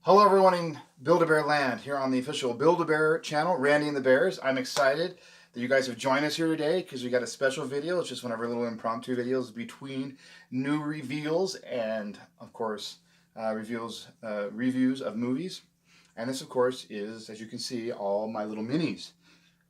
Hello everyone in Build-A-Bear land here on the official Build-A-Bear channel, Randy and the Bears. I'm excited that you guys have joined us here today because we got a special video. It's just one of our little impromptu videos between new reveals and, of course, reviews of movies. And this, of course, is, as you can see, all my little minis.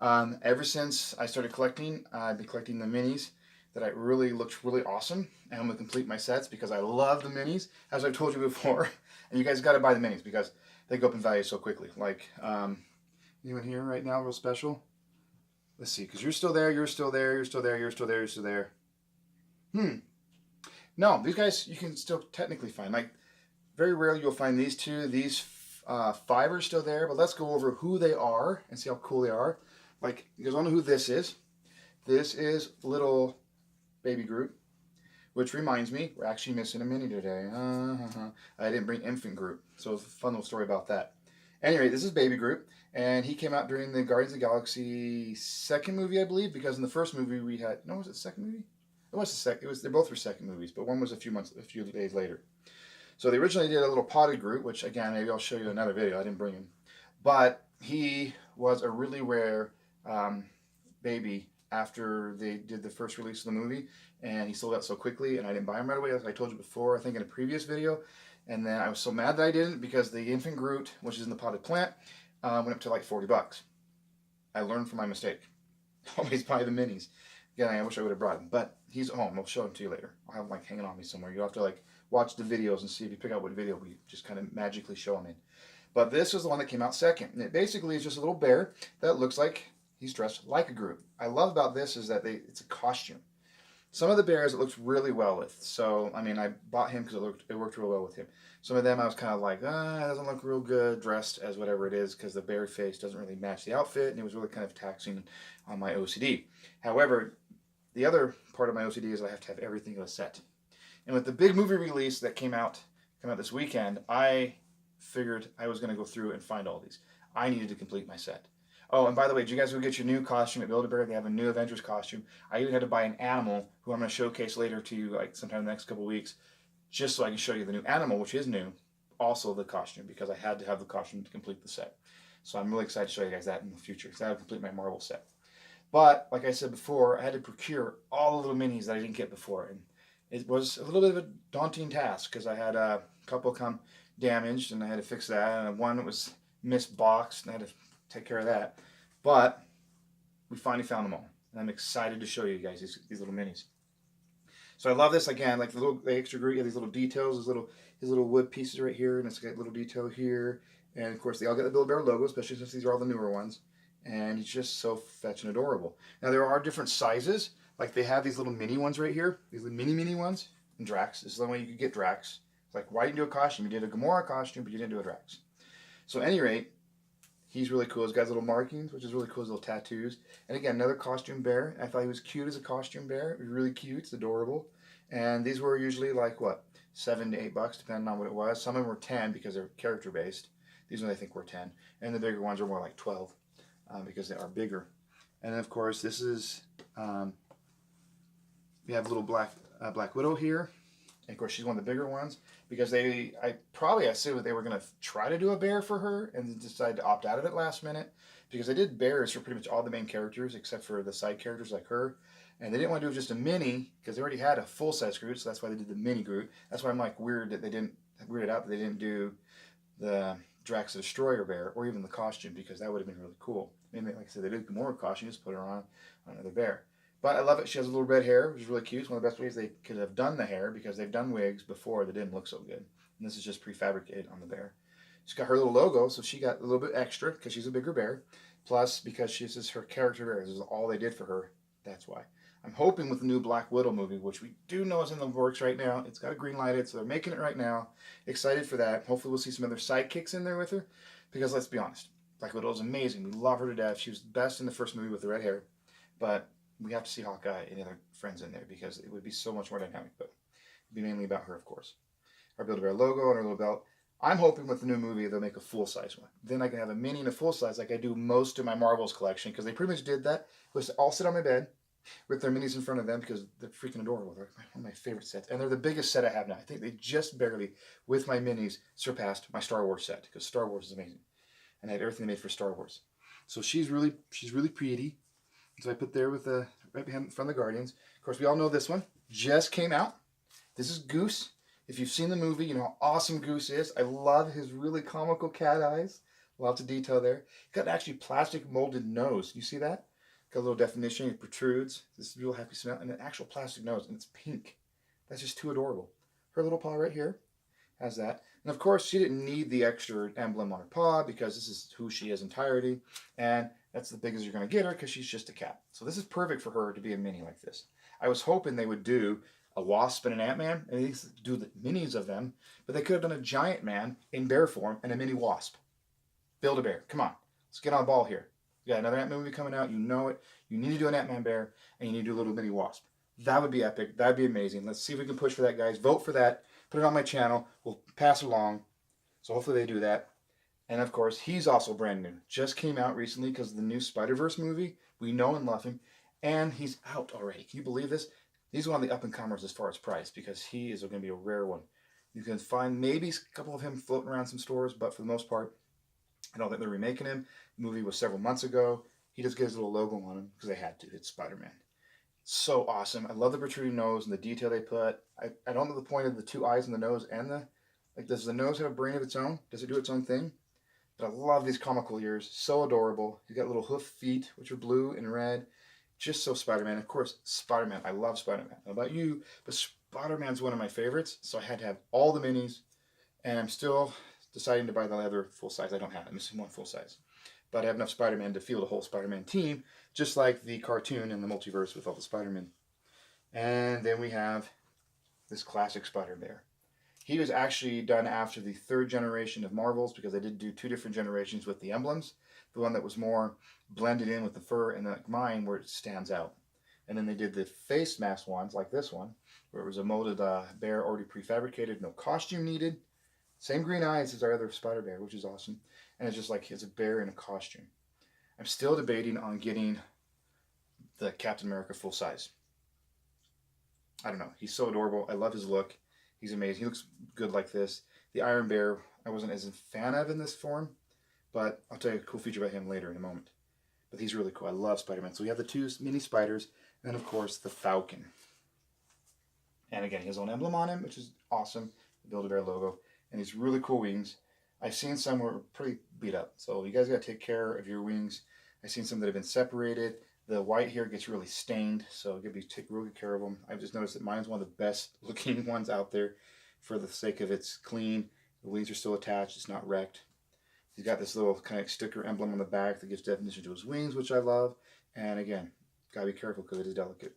Ever since I started collecting, I've been collecting the minis that I really looked really awesome. And I'm going to complete my sets because I love the minis, as I've told you before. And you guys got to buy the minis because they go up in value so quickly. Like, anyone here right now real special? Let's see, because you're still there, you're still there, you're still there, you're still there, you're still there. No, these guys you can still technically find. Like, very rarely you'll find these two. These five are still there, but let's go over who they are and see how cool they are. Like, you guys all know who this is. This is little baby Groot, which reminds me, we're actually missing a mini today. I didn't bring infant Groot, so it's a fun little story about that. Anyway, this is baby Groot, and he came out during the Guardians of the Galaxy second movie, I believe, because in the first movie we had, no, was it the second movie? It was the second. It was, they both were second movies, but one was a few days later. So they originally did a little potted Groot, which again, maybe I'll show you another video. I didn't bring him, but he was a really rare baby after they did the first release of the movie, and he sold out so quickly, and I didn't buy him right away, as I told you before, I think in a previous video. And then I was so mad that I didn't, because the infant Groot, which is in the potted plant, went up to like 40 bucks. I learned from my mistake. Always buy the minis. Again, I wish I would have brought him, but he's at home. I'll show him to you later. I'll have him like hanging on me somewhere. You'll have to like watch the videos and see if you pick out what video we just kind of magically show him in. But this is the one that came out second. And it basically is just a little bear that looks like he's dressed like a Groot. I love about this is that it's a costume. Some of the bears it looks really well with. So, I mean, I bought him because it worked real well with him. Some of them I was kind of like, it doesn't look real good dressed as whatever it is because the bear face doesn't really match the outfit, and it was really kind of taxing on my OCD. However, the other part of my OCD is I have to have everything in a set. And with the big movie release that came out this weekend, I figured I was going to go through and find all these. I needed to complete my set. Oh, and by the way, did you guys go get your new costume at Build-A-Bear? They have a new Avengers costume. I even had to buy an animal, who I'm going to showcase later to you, like sometime in the next couple of weeks, just so I can show you the new animal, which is new, also the costume, because I had to have the costume to complete the set. So I'm really excited to show you guys that in the future, because that'll complete my Marvel set. But, like I said before, I had to procure all the little minis that I didn't get before, and it was a little bit of a daunting task, because I had a couple come damaged, and I had to fix that, and one was misboxed, and I had to take care of that. But we finally found them all, and I'm excited to show you guys these little minis. So I love this again, like the extra Groot, these little details, his little wood pieces right here, and it's got a little detail here, and of course they all get the Build-A-Bear logo, especially since these are all the newer ones, and he's just so fetching adorable. Now there are different sizes, like they have these little mini ones right here, these little mini ones, and Drax. This is the way you could get Drax. It's like, why didn't you do a costume? You did a Gamora costume, but you didn't do a Drax. So at any rate, he's really cool. He's got his little markings, which is really cool, his little tattoos. And again, another costume bear. I thought he was cute as a costume bear. It was really cute. It's adorable. And these were usually like, what, $7 to $8, depending on what it was. Some of them were 10 because they're character-based. These ones I think were 10. And the bigger ones are more like 12 because they are bigger. And then, of course, this is, we have little Black Widow here. And of course, she's one of the bigger ones because I assumed that they were going to try to do a bear for her and decided to opt out of it last minute because they did bears for pretty much all the main characters except for the side characters like her. And they didn't want to do just a mini because they already had a full-size Groot, so that's why they did the mini Groot. That's why I'm like weirded out that they didn't do the Drax the Destroyer bear or even the costume because that would have been really cool. I mean, like I said, they did the Gamora costume, just put her on another bear. But I love it. She has a little red hair, which is really cute. It's one of the best ways they could have done the hair because they've done wigs before that didn't look so good. And this is just prefabricated on the bear. She's got her little logo, so she got a little bit extra because she's a bigger bear. Plus, because this is her character bear. This is all they did for her. That's why. I'm hoping with the new Black Widow movie, which we do know is in the works right now. It's got a green lighted, so they're making it right now. Excited for that. Hopefully we'll see some other sidekicks in there with her. Because let's be honest, Black Widow is amazing. We love her to death. She was the best in the first movie with the red hair. But we have to see Hawkeye and other friends in there because it would be so much more dynamic, but it'd be mainly about her, of course. Our Build-A-Bear logo and our little belt. I'm hoping with the new movie they'll make a full-size one. Then I can have a mini and a full-size like I do most of my Marvels collection because they pretty much did that. It was all sit on my bed, with their minis in front of them because they're freaking adorable. They're one of my favorite sets. And they're the biggest set I have now. I think they just barely, with my minis, surpassed my Star Wars set because Star Wars is amazing. And I had everything made for Star Wars. So she's really pretty. So I put there with the right behind in front of the Guardians. Of course, we all know this one just came out. This is Goose. If you've seen the movie, you know how awesome Goose is. I love his really comical cat eyes. Lots of detail there. He's got an actually plastic molded nose. You see that? Got a little definition. It protrudes. This real happy smell. And an actual plastic nose. And it's pink. That's just too adorable. Her little paw right here has that. And of course, she didn't need the extra emblem on her paw because this is who she is entirety. And that's the biggest you're going to get her because she's just a cat. So this is perfect for her to be a mini like this. I was hoping they would do a wasp and an Ant-Man, and they do the minis of them, but they could have done a giant man in bear form and a mini wasp. Build-A-Bear. Come on. Let's get on the ball here. You got another Ant-Man movie coming out. You know it. You need to do an Ant-Man bear, and you need to do a little mini wasp. That would be epic. That would be amazing. Let's see if we can push for that, guys. Vote for that. Put it on my channel. We'll pass it along. So hopefully they do that. And of course, he's also brand new. Just came out recently because of the new Spider-Verse movie. We know and love him. And he's out already. Can you believe this? He's one of the up-and-comers as far as price because he is going to be a rare one. You can find maybe a couple of him floating around some stores, but for the most part, I don't think they're remaking him. The movie was several months ago. He just gets a little logo on him because they had to. It's Spider-Man. So awesome. I love the protruding nose and the detail they put. I don't know the point of the two eyes in the nose and the... Like, does the nose have a brain of its own? Does it do its own thing? But I love these comical ears. So adorable. He's got little hoof feet, which are blue and red. Just so Spider-Man. Of course, Spider-Man. I love Spider-Man. I don't know about you, but Spider-Man's one of my favorites. So I had to have all the minis. And I'm still deciding to buy the other full size. I don't have it. I'm missing one full size. But I have enough Spider-Man to field a whole Spider-Man team, just like the cartoon in the multiverse with all the Spider-Man. And then we have this classic Spider-Bear. He was actually done after the third generation of Marvels because they did do two different generations with the emblems. The one that was more blended in with the fur and like mine where it stands out. And then they did the face mask ones like this one where it was a molded bear already prefabricated, no costume needed. Same green eyes as our other Spider-Bear, which is awesome. And it's just like it's a bear in a costume. I'm still debating on getting the Captain America full size. I don't know. He's so adorable. I love his look. He's amazing. He looks good like this. The Iron Bear, I wasn't as a fan of in this form, but I'll tell you a cool feature about him later in a moment. But he's really cool. I love Spider-Man. So we have the two mini spiders, and of course the Falcon. And again, he has his own emblem on him, which is awesome. The Build-A-Bear logo. And he's really cool wings. I've seen some were pretty beat up. So you guys got to take care of your wings. I've seen some that have been separated. The white here gets really stained, so you got to take real good care of them. I've just noticed that mine's one of the best looking ones out there for the sake of it's clean. The wings are still attached. It's not wrecked. He's got this little kind of sticker emblem on the back that gives definition to his wings, which I love. And again, got to be careful because it is delicate.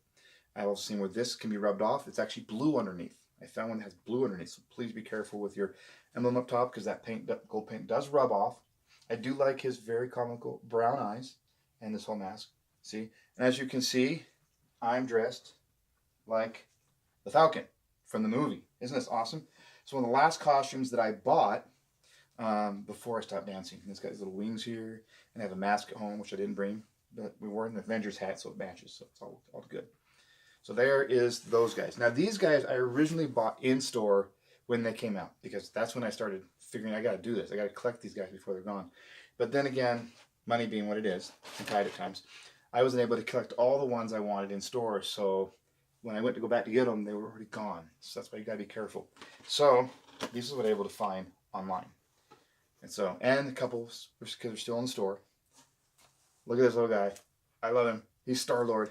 I've also seen where this can be rubbed off. It's actually blue underneath. I found one that has blue underneath, so please be careful with your emblem up top because that paint, gold paint does rub off. I do like his very comical brown eyes and this whole mask. See? And as you can see, I'm dressed like the Falcon from the movie. Isn't this awesome? So one of the last costumes that I bought before I stopped dancing. And it's got these little wings here. And I have a mask at home, which I didn't bring. But we wore an Avengers hat, so it matches. So it's all good. So there is those guys. Now these guys I originally bought in store when they came out. Because that's when I started figuring I got to do this. I got to collect these guys before they're gone. But then again, money being what it is, and tight at times, I wasn't able to collect all the ones I wanted in store, so when I went to go back to get them, they were already gone. So that's why you gotta be careful. So these is what I was able to find online. And a couple, because they're still in the store. Look at this little guy. I love him. He's Star-Lord.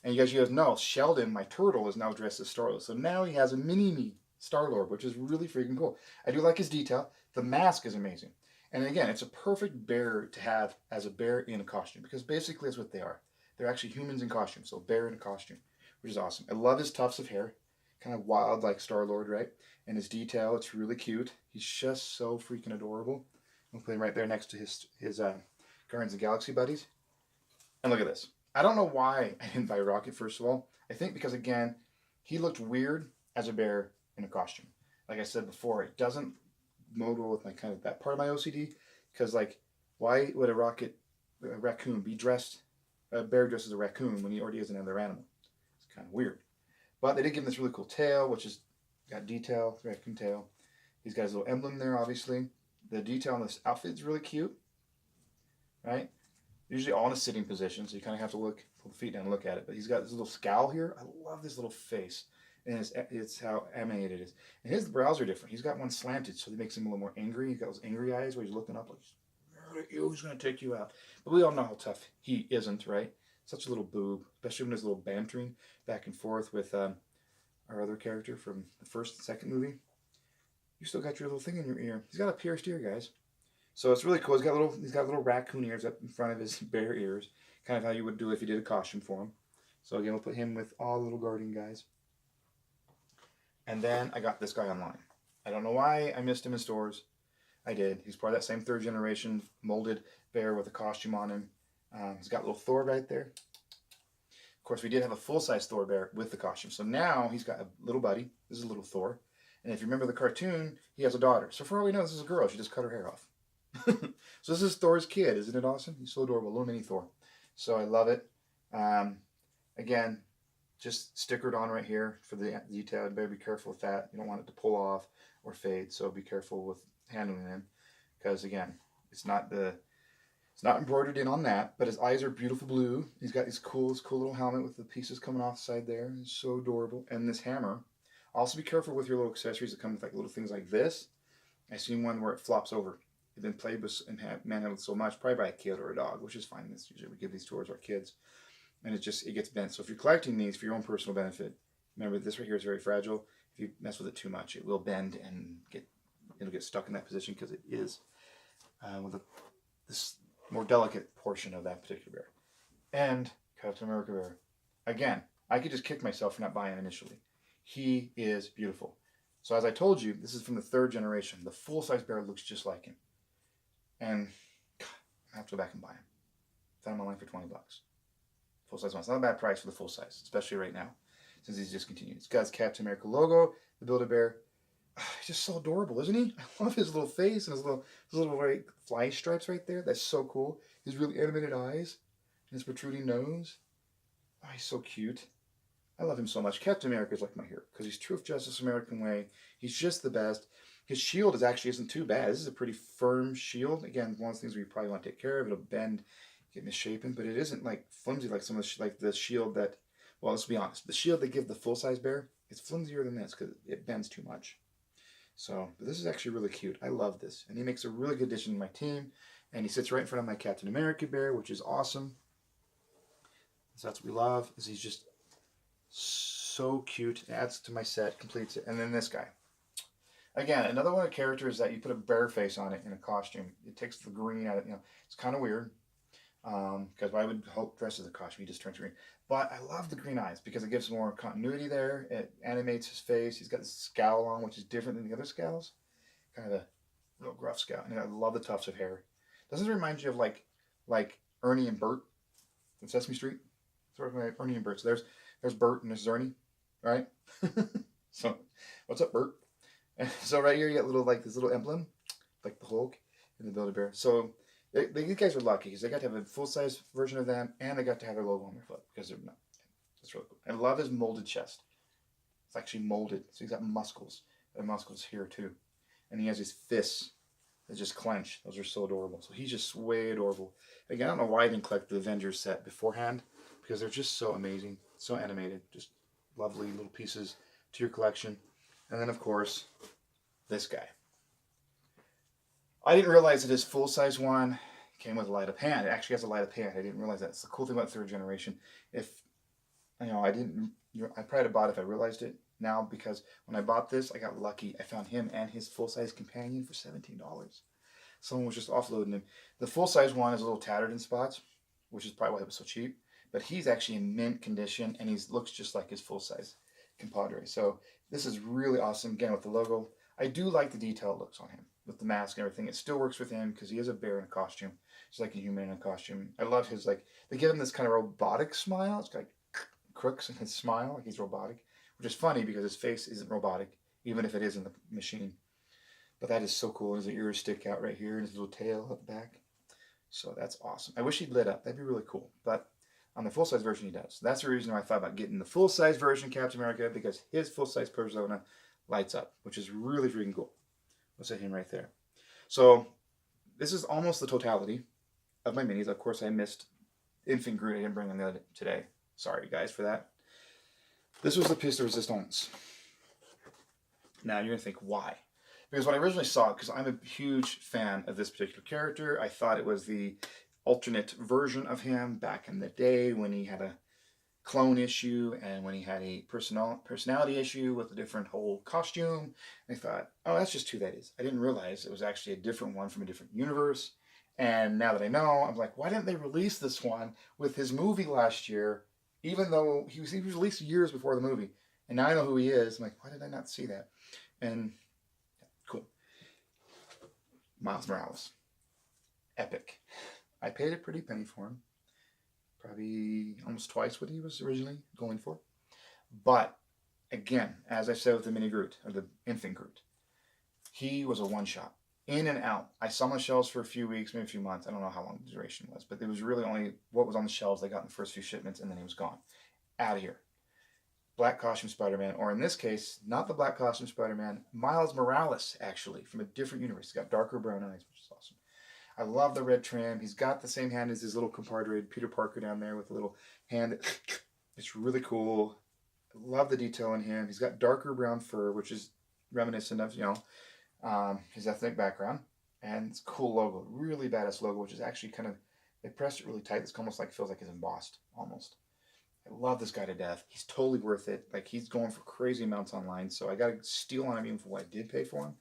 And you guys know, Sheldon, my turtle, is now dressed as Star-Lord. So now he has a mini-me Star-Lord, which is really freaking cool. I do like his detail. The mask is amazing. And again, it's a perfect bear to have as a bear in a costume because basically that's what they are. They're actually humans in costume, so bear in a costume, which is awesome. I love his tufts of hair, kind of wild like Star-Lord, right? And his detail, it's really cute. He's just so freaking adorable. I'll put him right there next to his Guardians of the Galaxy buddies. And look at this. I don't know why I didn't buy Rocket, first of all. I think because, again, he looked weird as a bear in a costume. Like I said before, it doesn't mode well with my kind of that part of my OCD because like why would a raccoon be dressed a bear dressed as a raccoon when he already is another animal. It's kind of weird. But they did give him this really cool tail, which is got detail, raccoon tail. He's got his little emblem there, obviously. The detail on this outfit is really cute, right? Usually all in a sitting position, so you kind of have to look, pull the feet down and look at it. But he's got this little scowl here. I love this little face, and it's how animated it is. And his brows are different. He's got one slanted, so it makes him a little more angry. He's got those angry eyes where he's looking up like, he's going to take you out. But we all know how tough he isn't, right? Such a little boob, especially when there's a little bantering back and forth with our other character from the first and second movie. You still got your little thing in your ear. He's got a pierced ear, guys. So it's really cool. He's got little raccoon ears up in front of his bear ears, kind of how you would do if you did a costume for him. So again, we'll put him with all the little guardian guys. And then I got this guy online. I don't know why I missed him in stores. I did. He's part of that same third generation molded bear with a costume on him. He's got little Thor right there. Of course, we did have a full-size Thor bear with the costume. So now he's got a little buddy. This is a little Thor. And if you remember the cartoon, he has a daughter. So for all we know, this is a girl. She just cut her hair off. So this is Thor's kid. Isn't it awesome? He's so adorable. Little mini Thor. So I love it. Again, just stickered on right here for the detail. You better be careful with that. You don't want it to pull off or fade. So be careful with handling them. Because again, it's not embroidered in on that, but his eyes are beautiful blue. He's got this cool little helmet with the pieces coming off the side there. It's so adorable. And this hammer. Also be careful with your little accessories that come with like little things like this. I seen one where it flops over. It's been played with and manhandled so much, probably by a kid or a dog, which is fine. That's usually we give these towards our kids. And it gets bent. So if you're collecting these for your own personal benefit, remember this right here is very fragile. If you mess with it too much, it will bend and it'll get stuck in that position because it is with this more delicate portion of that particular bear. And Captain America bear. Again, I could just kick myself for not buying him initially. He is beautiful. So as I told you, this is from the third generation. The full-size bear looks just like him. And God, I have to go back and buy him. Found him online for $20. Full-size one. It's not a bad price for the full-size, especially right now, since he's discontinued. It's got his Captain America logo, the Build-A-Bear. He's just so adorable, isn't he? I love his little face and his little like, fly stripes right there. That's so cool. His really animated eyes and his protruding nose. Oh, he's so cute. I love him so much. Captain America is like my hero because he's truth, justice, American way. He's just the best. His shield isn't too bad. This is a pretty firm shield. Again, one of the things we probably want to take care of. It'll bend, get misshapen, but it isn't like flimsy like some of the shield that. Well, let's be honest. The shield they give the full size bear is flimsier than this because it bends too much. So, but this is actually really cute. I love this, and he makes a really good addition to my team. And he sits right in front of my Captain America bear, which is awesome. So that's what we love. Is he's just so cute. It adds to my set, completes it. And then this guy. Again, another one of the characters that you put a bear face on it in a costume. It takes the green out of it. It's kind of weird. Because why would Hulk dress as a costume? He just turns green. But I love the green eyes because it gives more continuity there. It animates his face. He's got this scowl on, which is different than the other scowls. Kind of a real gruff scowl. And I love the tufts of hair. Doesn't it remind you of like Ernie and Bert from Sesame Street? Sort of like Ernie and Bert. So there's Bert and there's Ernie, right? So, what's up, Bert? And so right here you got this little emblem, like the Hulk and the Build-A-Bear. So these guys were lucky because they got to have a full-size version of them and they got to have their logo on their foot because they're not. That's really cool. I love his molded chest. It's actually molded, so he's got muscles. The muscles here too, and he has his fists that just clench. Those are so adorable. So he's just way adorable. Again, I don't know why I didn't collect the Avengers set beforehand because they're just so amazing, so animated, just lovely little pieces to your collection. And then, of course, this guy. I didn't realize that his full-size one came with a light-up hand. It actually has a light-up hand. I didn't realize that. It's the cool thing about third generation. If, I probably would have bought it if I realized it now because when I bought this, I got lucky. I found him and his full-size companion for $17. Someone was just offloading him. The full-size one is a little tattered in spots, which is probably why it was so cheap. But he's actually in mint condition, and he looks just like his full-size compadre. So this is really awesome. Again, with the logo. I do like the detail it looks on him with the mask and everything. It still works with him because he is a bear in a costume. He's like a human in a costume. I love his, they give him this kind of robotic smile. It's got crooks in his smile, like he's robotic, which is funny because his face isn't robotic, even if it is in the machine. But that is so cool. His ears stick out right here and his little tail up the back. So that's awesome. I wish he'd lit up. That'd be really cool. But On the full-size version, he does. That's the reason why I thought about getting the full-size version of Captain America, because his full-size persona lights up, which is really freaking cool. We'll set him right there. So this is almost the totality of my minis. Of course, I missed Infant Groot. I didn't bring them today. Sorry, guys, for that. This was the piece de resistance. Now, you're going to think, why? Because when I originally saw it, because I'm a huge fan of this particular character, I thought it was the alternate version of him back in the day when he had a clone issue and when he had a personality issue with a different whole costume. And I thought, oh, that's just who that is. I didn't realize it was actually a different one from a different universe. And now that I know, I'm like, why didn't they release this one with his movie last year, even though he was released years before the movie? And now I know who he is. I'm like, why did I not see that? And cool. Miles Morales. Epic. I paid a pretty penny for him. Probably almost twice what he was originally going for. But, again, as I said with the mini Groot, or the infant Groot, he was a one-shot. In and out. I saw him on the shelves for a few weeks, maybe a few months. I don't know how long the duration was. But it was really only what was on the shelves they got in the first few shipments, and then he was gone. Out of here. Black Costume Spider-Man, or in this case, not the Black Costume Spider-Man, Miles Morales, actually, from a different universe. He's got darker brown eyes, which is awesome. I love the red trim. He's got the same hand as his little compadre, Peter Parker, down there with a little hand. It's really cool. I love the detail in him. He's got darker brown fur, which is reminiscent of, his ethnic background. And it's a cool logo. Really badass logo, which is actually kind of, they pressed it really tight. It's almost like, feels like it's embossed, almost. I love this guy to death. He's totally worth it. Like, he's going for crazy amounts online, so I got to steal on him even for what I did pay for him.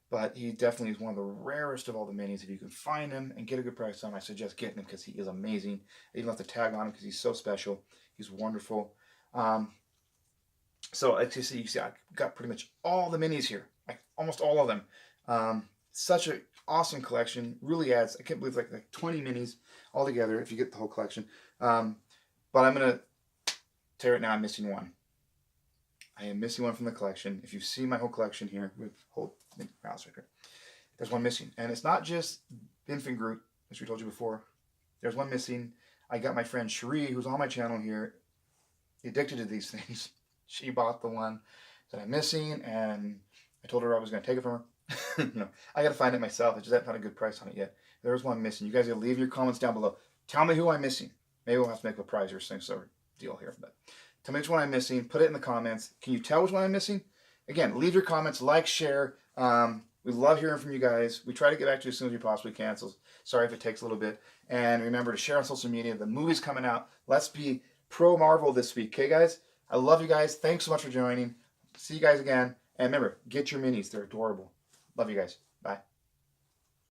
But he definitely is one of the rarest of all the minis. If you can find him and get a good price on him, I suggest getting him because he is amazing. I even left the tag on him because he's so special. He's wonderful. So as you see, I've got pretty much all the minis here. Like, almost all of them. Such an awesome collection. Really adds, I can't believe, like 20 minis all together if you get the whole collection. But I'm going to tell you right now, I'm missing one. I am missing one from the collection. If you see my whole collection here, with whole mouse right here, there's one missing. And it's not just Infant Groot, as we told you before. There's one missing. I got my friend Cherie, who's on my channel here, addicted to these things. She bought the one that I'm missing, and I told her I was going to take it from her. No, I got to find it myself. I just haven't found a good price on it yet. There's one missing. You guys got to leave your comments down below. Tell me who I'm missing. Maybe we'll have to make a prize or some sort of deal here, but tell me which one I'm missing. Put it in the comments. Can you tell which one I'm missing? Again, leave your comments, like, share. We love hearing from you guys. We try to get back to you as soon as we possibly can, so sorry if it takes a little bit. And remember to share on social media. The movie's coming out. Let's be pro Marvel this week, okay, guys? I love you guys. Thanks so much for joining. See you guys again. And remember, get your minis. They're adorable. Love you guys. Bye.